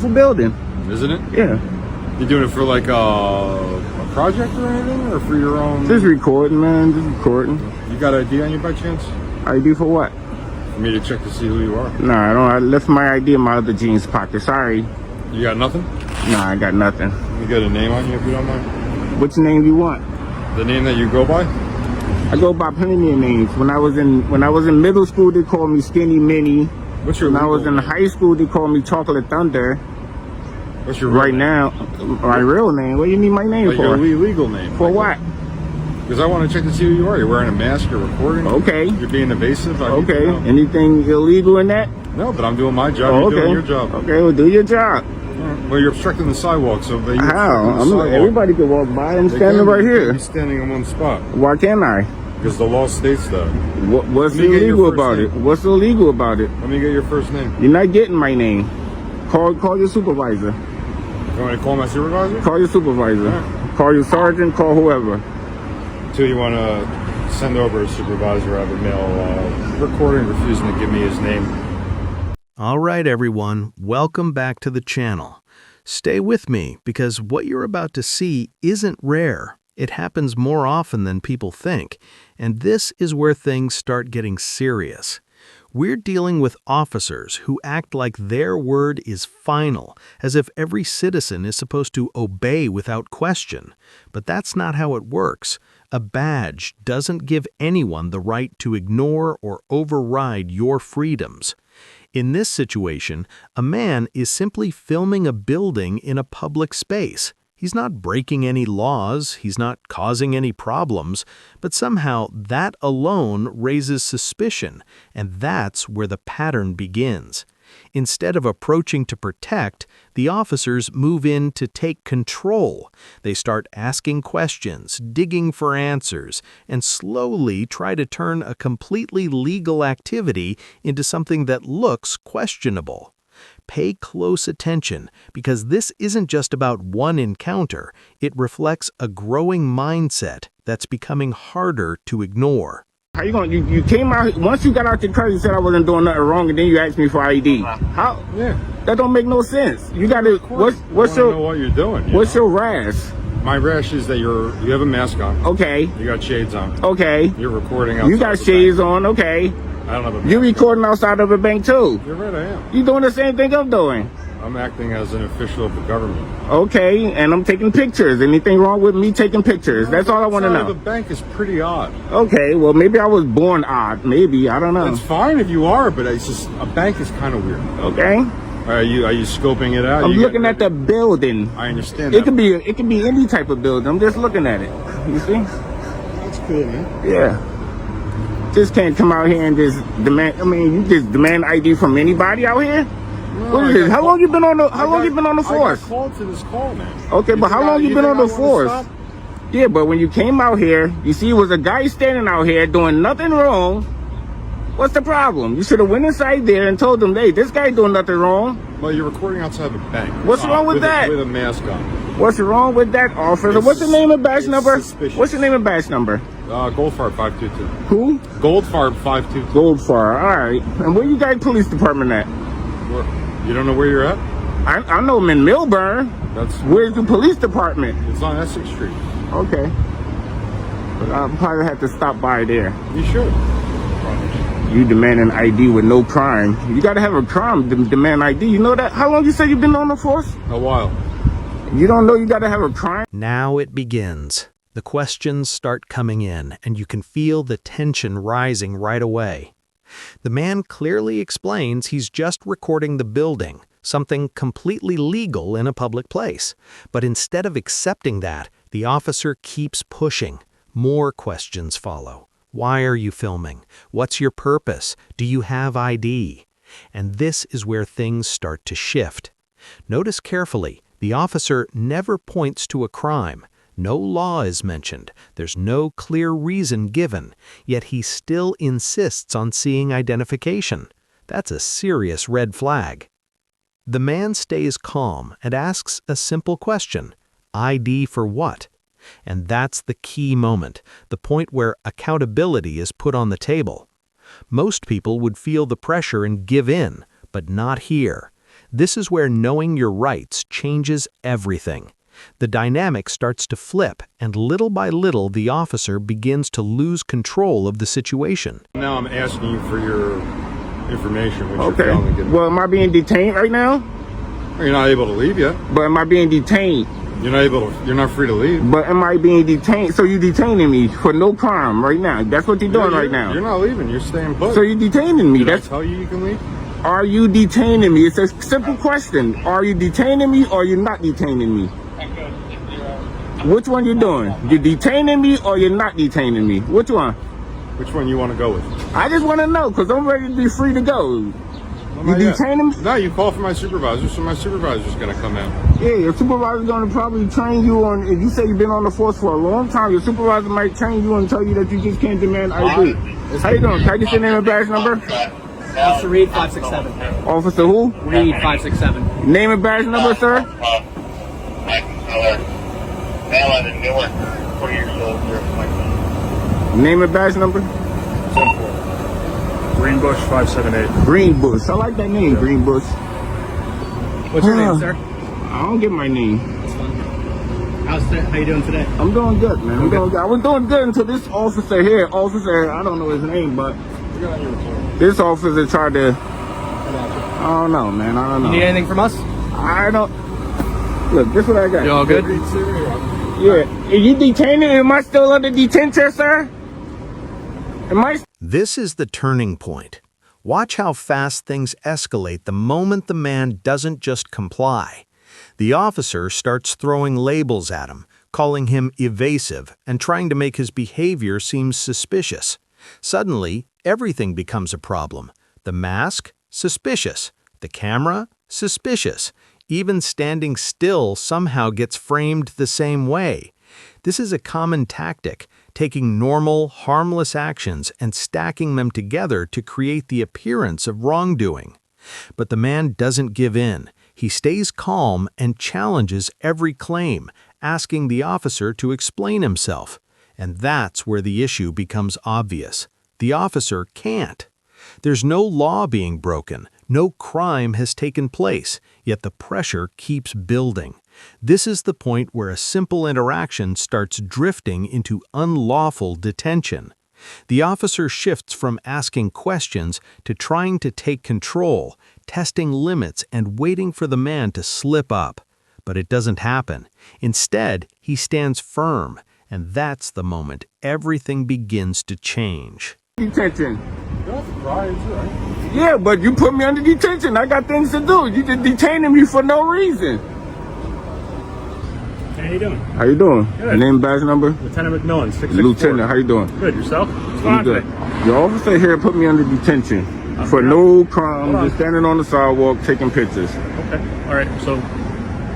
building. Isn't it? Yeah. You doing it for like a project or anything, or for your own? Just recording, man. Just recording. You got ID on you by chance? ID for what? For me to check to see who you are. Nah, I don't. I left my ID in my other jeans pocket. Sorry. You got nothing? Nah, I got nothing. You got a name on you if you don't mind? Which name do you want? The name that you go by? I go by plenty of names. When I was in middle school, they called me Skinny Minnie. What's your When I was in name? high school, they called me Chocolate Thunder. What's your Right name? now, my real name. What do you need my name Like for? your legal name. For what? Because I want to check to see who you are. You're wearing a mask, you're recording. Okay. You're being evasive. Okay. Anything illegal in that? No, but I'm doing my job. Oh, You're okay. doing your job. Okay, well, do your job. Well, you're obstructing the sidewalk, so that you're How? obstructing the sidewalk. Everybody can walk by. I'm They standing can, right you here. can't be standing in one spot. Why can't I? Because the law states that. What's Let me get your illegal first about name. it? What's illegal about it? Let me get your first name. You're not getting my name. Call your supervisor. You want me to call my supervisor? Call your supervisor. Alright. Call your sergeant. Call whoever. Until you want to send over a supervisor, I have a male recording refusing to give me his name. All right, everyone, welcome back to the channel. Stay with me because what you're about to see isn't rare. It happens more often than people think, and this is where things start getting serious. We're dealing with officers who act like their word is final, as if every citizen is supposed to obey without question. But that's not how it works. A badge doesn't give anyone the right to ignore or override your freedoms. In this situation, a man is simply filming a building in a public space. He's not breaking any laws, he's not causing any problems, but somehow that alone raises suspicion, and that's where the pattern begins. Instead of approaching to protect, the officers move in to take control. They start asking questions, digging for answers, and slowly try to turn a completely legal activity into something that looks questionable. Pay close attention, because this isn't just about one encounter, it reflects a growing mindset that's becoming harder to ignore. How you going? You came out once you got out your car. You said I wasn't doing nothing wrong, and then you asked me for ID. How? Yeah. That don't make no sense. You got to. What's I know your what you're doing. what's your rash? My rash is that you have a mask on. Okay. You got shades on. Okay. You're recording outside. You got of the shades bank. on. Okay. I don't have a mask. You recording outside of a bank too. You're right, I am. You doing the same thing I'm doing. I'm acting as an official of the government. Okay, and I'm taking pictures. Anything wrong with me taking pictures? That's all I want to Outside of know. The bank is pretty odd. Okay, well maybe I was born odd. Maybe I don't know. It's fine if you are, but it's just a bank is kind of weird. Okay, Are you scoping it out? I'm You looking got- at the building. I understand It that. could be any type of building. I'm just looking at it. You see? That's cool, man. Yeah. Just can't come out here and just demand. I mean, you just demand ID from anybody out here. No, What is I this? got How call- long you been on the? How I long got- you been on the force? I got called to this call, man. Okay, but how long you been on the force? Stop? Yeah, but when you came out here, you see, it was a guy standing out here doing nothing wrong. What's the problem? You should have went inside there and told them, hey, this guy doing nothing wrong. Well, you're recording outside of a bank. What's wrong with that? With a mask on. What's wrong with that, officer? It's- What's the name and badge it's number? suspicious. What's your name and badge number? Goldfarb 522. Who? Goldfarb 522. Goldfar. All right. And where you guys police department at? You don't know where you're at? I know I'm in Millburn. That's Where's the police department? It's on Essex Street. Okay. But I'll probably have to stop by there. You should. You demand an ID with no crime. You got to have a crime to demand ID. You know that? How long you say you've been on the force? A while. You don't know you got to have a crime? Now it begins. The questions start coming in, and you can feel the tension rising right away. The man clearly explains he's just recording the building, something completely legal in a public place. But instead of accepting that, the officer keeps pushing. More questions follow. Why are you filming? What's your purpose? Do you have ID? And this is where things start to shift. Notice carefully, the officer never points to a crime. No law is mentioned. There's no clear reason given, yet he still insists on seeing identification. That's a serious red flag. The man stays calm and asks a simple question. ID for what? And that's the key moment, the point where accountability is put on the table. Most people would feel the pressure and give in, but not here. This is where knowing your rights changes everything. The dynamic starts to flip, and little by little the officer begins to lose control of the situation. Now I'm asking you for your information. Which Okay. you're failing to give me. Well, am I being detained right now? You're not able to leave yet. But am I being detained? You're not able to. You're not free to leave. But am I being detained? So you're detaining me for no crime right now. That's what you're doing right now. You're not leaving. You're staying put. So you're detaining me. Did I That's tell you can leave? Are you detaining me? It's a simple question. Are you detaining me or you're not detaining me? Which one you doing? You're detaining me or you're not detaining me? Which one? Which one you want to go with? I just want to know because I'm ready to be free to go. Well, You not yet. detaining me? No, you call for my supervisor, so my supervisor's going to come out. Yeah, your supervisor's going to probably train you on, if you say you've been on the force for a long time, your supervisor might train you and tell you that you just can't demand ID. How you doing? Can I get your name and badge number? Officer Reed, 567. Officer who? Reed, 567. Name and badge number, sir? Name and badge number? Greenbush 578. Greenbush. I like that name, Greenbush. What's your name, sir? I don't get my name. That's fine. How you doing today? I'm doing good, man. I'm doing good. I was doing good until this officer here, I don't know his name, but this officer tried to, I don't know, man. I don't know. You need anything from us? I don't. Look, this is what I got. You all good? Yeah. Are you detaining? Am I still under detention, sir? Am I? This is the turning point. Watch how fast things escalate the moment the man doesn't just comply. The officer starts throwing labels at him, calling him evasive, and trying to make his behavior seem suspicious. Suddenly, everything becomes a problem. The mask? Suspicious. The camera? Suspicious. Even standing still somehow gets framed the same way. This is a common tactic, taking normal, harmless actions and stacking them together to create the appearance of wrongdoing. But the man doesn't give in. He stays calm and challenges every claim, asking the officer to explain himself. And that's where the issue becomes obvious. The officer can't. There's no law being broken, no crime has taken place, yet the pressure keeps building. This is the point where a simple interaction starts drifting into unlawful detention. The officer shifts from asking questions to trying to take control, testing limits and waiting for the man to slip up. But it doesn't happen. Instead, he stands firm, and that's the moment everything begins to change. Detention. You don't have to cry, it's all right. Yeah, but you put me under detention. I got things to do. You just detaining me for no reason. How you doing? How you doing? Good. Name, badge number? Lieutenant McMillan, 664. Lieutenant, how you doing? Good, yourself? What's going I'm on good. today? Your officer here put me under detention for no crime, just standing on the sidewalk taking pictures. Okay, all right, so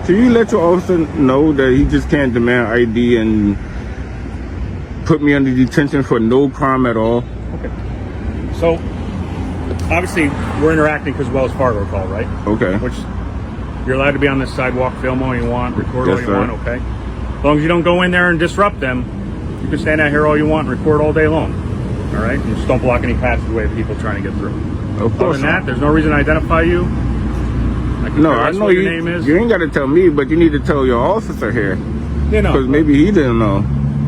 So you let your officer know that he just can't demand ID and put me under detention for no crime at all? So, obviously, we're interacting because Wells Fargo called, right? Okay. Which, you're allowed to be on this sidewalk, film all you want, record all Yes, you sir. want, okay? As long as you don't go in there and disrupt them, you can stand out here all you want and record all day long, all right? And just don't block any passageway of people trying to get through. Of Other course than that, not. there's no reason to identify you. I can No, care I less know what you. your name is. You ain't got to tell me, but you need to tell your officer here Yeah, no. because maybe he didn't know.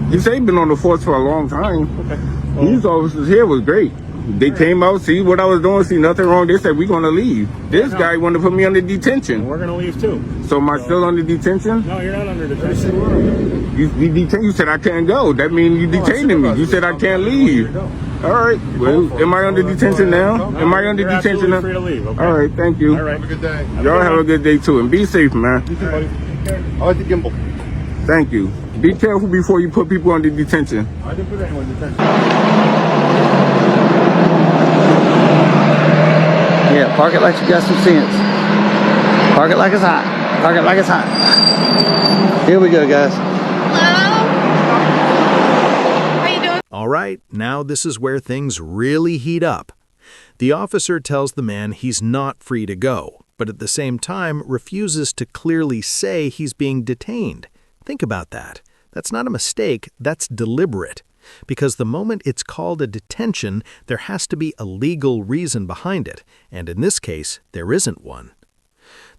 He said he been on the force for a long time. Okay. These officers here was great. They came out, see what I was doing, see nothing wrong. They said we're gonna leave. This guy wanted to put me under detention. We're going to leave too. So am I still under detention? No, you're not under detention. You detain. You said I can't go. That means you detaining me. You said I can't leave. All right. Well, am I under detention now? Am I under You're detention absolutely now? free to leave, okay? All right. Thank you. All right. Have a good day. Y'all have a good day too, and be safe, man. I like the gimbal. Thank you. Be careful before you put people under detention. I didn't put anyone in detention. Yeah, park it like you got some sense. Park it like it's hot. Park it like it's hot. Here we go, guys. How you doing? All right, now this is where things really heat up. The officer tells the man he's not free to go, but at the same time refuses to clearly say he's being detained. Think about that. That's not a mistake, that's deliberate. Because the moment it's called a detention, there has to be a legal reason behind it, and in this case, there isn't one.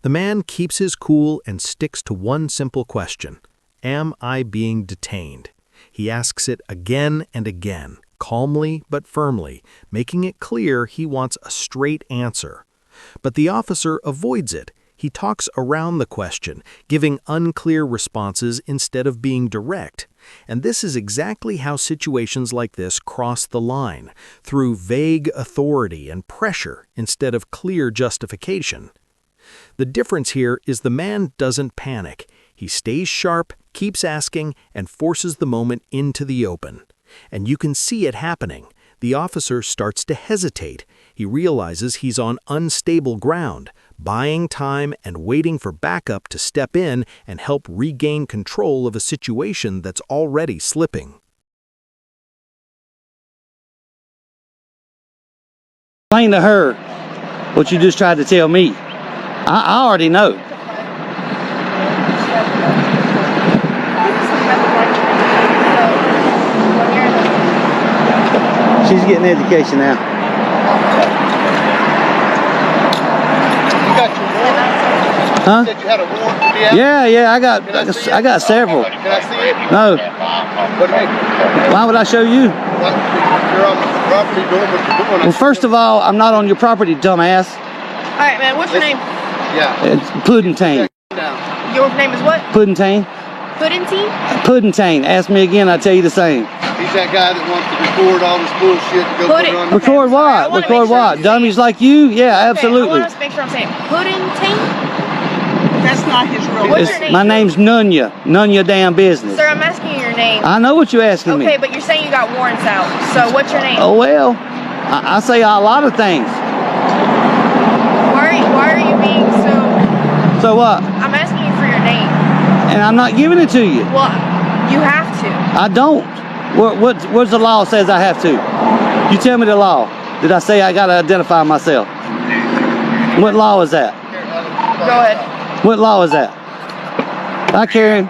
The man keeps his cool and sticks to one simple question. Am I being detained? He asks it again and again, calmly but firmly, making it clear he wants a straight answer. But the officer avoids it. He talks around the question, giving unclear responses instead of being direct. And this is exactly how situations like this cross the line, through vague authority and pressure instead of clear justification. The difference here is the man doesn't panic. He stays sharp, keeps asking, and forces the moment into the open. And you can see it happening. The officer starts to hesitate. He realizes he's on unstable ground, buying time and waiting for backup to step in and help regain control of a situation that's already slipping. Explain to her what you just tried to tell me. I already know. She's getting education now. You got your warrant? Huh? You said you had a warrant to be out? Yeah, I got several. Can I see it? No. What do you mean? Why would I show you? What? You're on the property doing what you're doing. Well, first of all, I'm not on your property, dumbass. All right, man. What's your name? Yeah. It's Puddentane. Your name is what? Puddentane. Puddentine? Puddentane. Ask me again, I'll tell you the same. He's that guy that wants to record all this bullshit and go put it on. Record what? I wanna Record make sure what? you Dummies say- like you? Yeah, Okay, absolutely. I want to make sure I'm saying Puddentine. That's not his real What's name. your name? My name's Nunya. None your damn business. Sir, I'm asking you your name. I know what you're asking me. Okay, but you're saying you got warrants out. So what's your name? Oh well, I say a lot of things. Why are you being so? So what? I'm asking you for your name. And I'm not giving it to you. Well, you have to. I don't. What's the law says I have to? You tell me the law. Did I say I gotta identify myself? What law is that? Go ahead. What law is that? Hi, Karen.